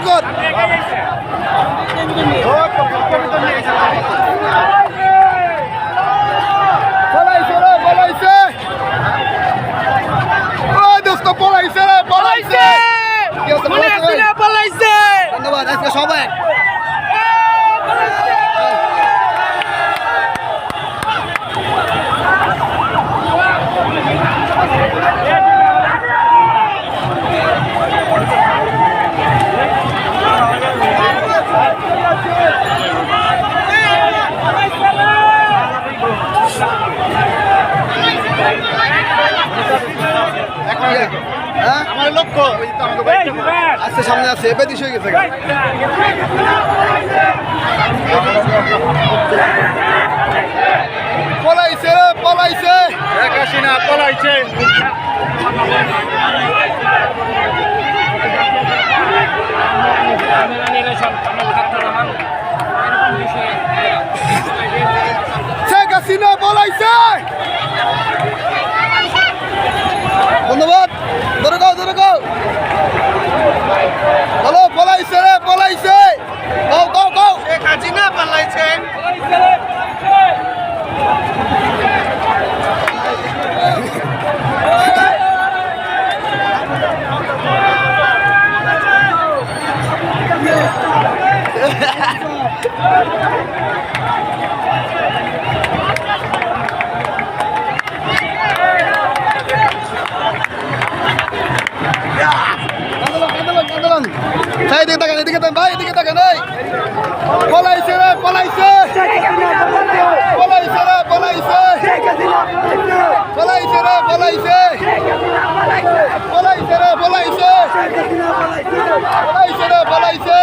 বরকত। পলাইছে রে, পলাইছে। ওই দোস্ত পলাইছে রে, পলাইছে। কি হচ্ছে, পলাইছে? ধন্যবাদ আজকে সবাই। আমার লক্ষ্য আজকে সামনে আছে, এবার দিশ হয়ে গেছে। পলাইছে রে, পলাইছে। একাশি না, পলাইছে। শেখ হাসিনা পলাইছে। ধন্যবাদ। ধরে গাও, ধরে গাও। বলো পলাইছে রে, পলাইছে। গাও, গাও, গাও। শেখ হাসিনা পলাইছে। এদিকে তাকান, এদিকে তাকান ভাই, এদিকে তাকান। পলাইছে রে, পলাইছে। পলাইছে রে, পলাইছে। পলাইছে রে, পলাইছে। পলাইছে রে, পলাইছে। পলাইছে রে, পলাইছে।